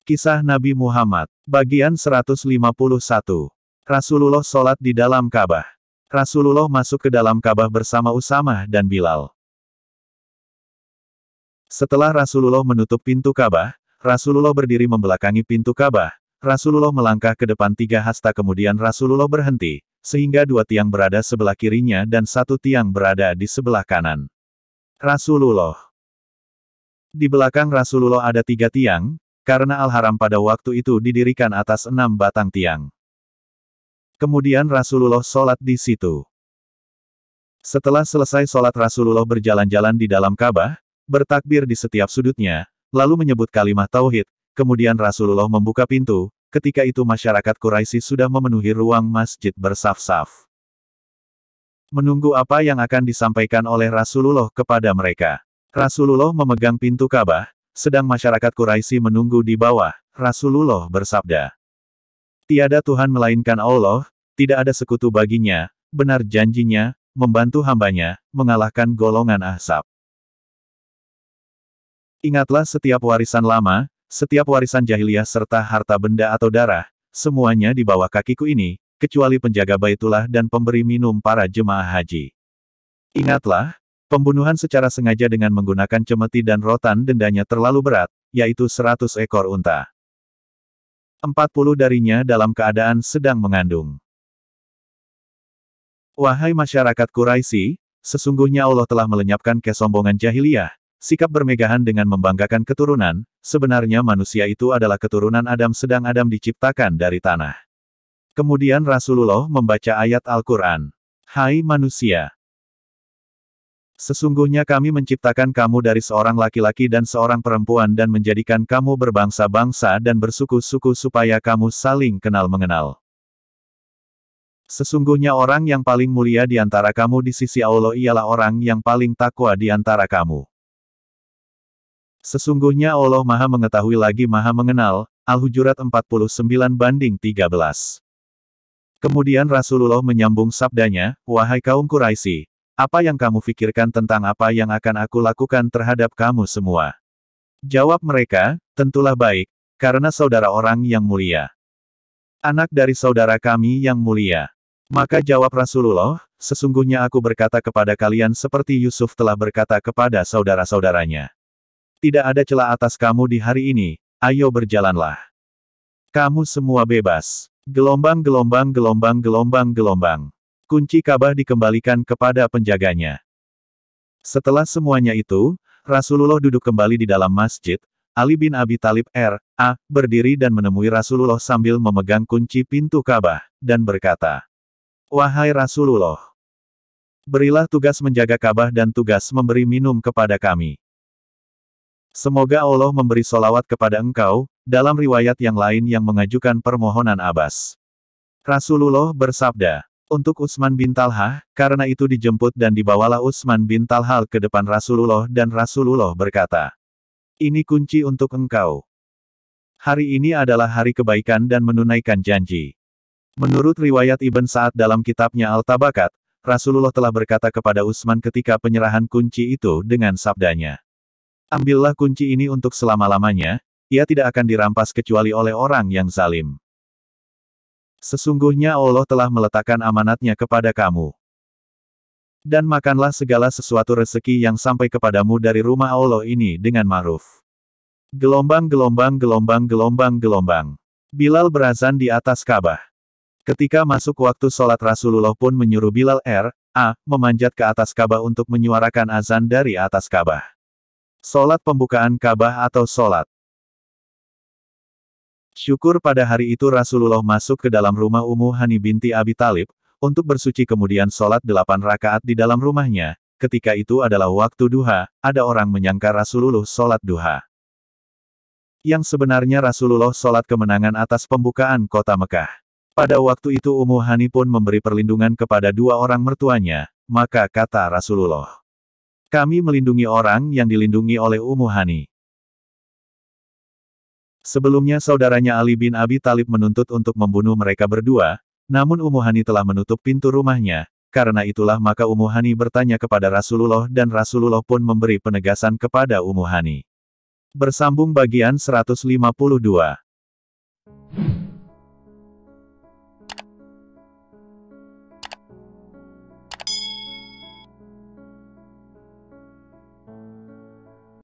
Kisah Nabi Muhammad, bagian 151. Rasulullah sholat di dalam Ka'bah. Rasulullah masuk ke dalam Ka'bah bersama Usamah dan Bilal. Setelah Rasulullah menutup pintu Ka'bah, Rasulullah berdiri membelakangi pintu Ka'bah. Rasulullah melangkah ke depan 3 hasta kemudian Rasulullah berhenti, sehingga 2 tiang berada sebelah kirinya dan 1 tiang berada di sebelah kanan. Rasulullah. Di belakang Rasulullah ada 3 tiang, karena Al-Haram pada waktu itu didirikan atas 6 batang tiang. Kemudian Rasulullah sholat di situ. Setelah selesai sholat Rasulullah berjalan-jalan di dalam Ka'bah, bertakbir di setiap sudutnya, lalu menyebut kalimat tauhid, kemudian Rasulullah membuka pintu, ketika itu masyarakat Quraisy sudah memenuhi ruang masjid bersaf-saf. Menunggu apa yang akan disampaikan oleh Rasulullah kepada mereka. Rasulullah memegang pintu Ka'bah, sedang masyarakat Quraisy menunggu di bawah. Rasulullah bersabda, "Tiada Tuhan melainkan Allah, tidak ada sekutu baginya, benar janjinya, membantu hambanya, mengalahkan golongan Ahzab. Ingatlah setiap warisan lama, setiap warisan jahiliyah serta harta benda atau darah, semuanya di bawah kakiku ini, kecuali penjaga Baitullah dan pemberi minum para jemaah haji. Ingatlah, pembunuhan secara sengaja dengan menggunakan cemeti dan rotan dendanya terlalu berat, yaitu 100 ekor unta. 40 darinya dalam keadaan sedang mengandung. Wahai masyarakat Quraisy, sesungguhnya Allah telah melenyapkan kesombongan jahiliyah, sikap bermegahan dengan membanggakan keturunan, sebenarnya manusia itu adalah keturunan Adam sedang Adam diciptakan dari tanah." Kemudian Rasulullah membaca ayat Al-Quran. "Hai manusia! Sesungguhnya kami menciptakan kamu dari seorang laki-laki dan seorang perempuan dan menjadikan kamu berbangsa-bangsa dan bersuku-suku supaya kamu saling kenal-mengenal. Sesungguhnya orang yang paling mulia di antara kamu di sisi Allah ialah orang yang paling takwa di antara kamu. Sesungguhnya Allah Maha Mengetahui lagi Maha Mengenal." Al-Hujurat 49:13. Kemudian Rasulullah menyambung sabdanya, "Wahai kaum Quraisy, apa yang kamu pikirkan tentang apa yang akan aku lakukan terhadap kamu semua?" Jawab mereka, "Tentulah baik, karena saudara orang yang mulia. Anak dari saudara kami yang mulia." Maka jawab Rasulullah, "Sesungguhnya aku berkata kepada kalian seperti Yusuf telah berkata kepada saudara-saudaranya. Tidak ada celah atas kamu di hari ini, ayo berjalanlah. Kamu semua bebas." Gelombang gelombang gelombang gelombang gelombang. Kunci Ka'bah dikembalikan kepada penjaganya. Setelah semuanya itu, Rasulullah duduk kembali di dalam masjid. Ali bin Abi Thalib R.A. berdiri dan menemui Rasulullah sambil memegang kunci pintu Ka'bah, dan berkata, "Wahai Rasulullah, berilah tugas menjaga Ka'bah dan tugas memberi minum kepada kami. Semoga Allah memberi solawat kepada engkau." Dalam riwayat yang lain yang mengajukan permohonan Abbas, Rasulullah bersabda, "Untuk Utsman bin Talha," karena itu dijemput dan dibawalah Utsman bin Talha ke depan Rasulullah dan Rasulullah berkata, "Ini kunci untuk engkau. Hari ini adalah hari kebaikan dan menunaikan janji." Menurut riwayat Ibn Sa'ad dalam kitabnya Al-Tabakat, Rasulullah telah berkata kepada Utsman ketika penyerahan kunci itu dengan sabdanya, "Ambillah kunci ini untuk selama-lamanya, ia tidak akan dirampas kecuali oleh orang yang zalim. Sesungguhnya Allah telah meletakkan amanatnya kepada kamu. Dan makanlah segala sesuatu rezeki yang sampai kepadamu dari rumah Allah ini dengan ma'ruf." Gelombang gelombang gelombang gelombang gelombang. Bilal berazan di atas Ka'bah. Ketika masuk waktu sholat Rasulullah pun menyuruh Bilal R.A. memanjat ke atas Ka'bah untuk menyuarakan azan dari atas Ka'bah. Sholat pembukaan Ka'bah atau sholat syukur. Pada hari itu Rasulullah masuk ke dalam rumah Ummu Hani binti Abi Thalib, untuk bersuci kemudian sholat 8 rakaat di dalam rumahnya. Ketika itu adalah waktu duha, ada orang menyangka Rasulullah sholat duha. Yang sebenarnya Rasulullah sholat kemenangan atas pembukaan kota Mekah. Pada waktu itu Ummu Hani pun memberi perlindungan kepada 2 orang mertuanya, maka kata Rasulullah, "Kami melindungi orang yang dilindungi oleh Ummu Hani." Sebelumnya saudaranya Ali bin Abi Thalib menuntut untuk membunuh mereka berdua, namun Ummu Hani telah menutup pintu rumahnya. Karena itulah maka Ummu Hani bertanya kepada Rasulullah dan Rasulullah pun memberi penegasan kepada Ummu Hani. Bersambung bagian 152.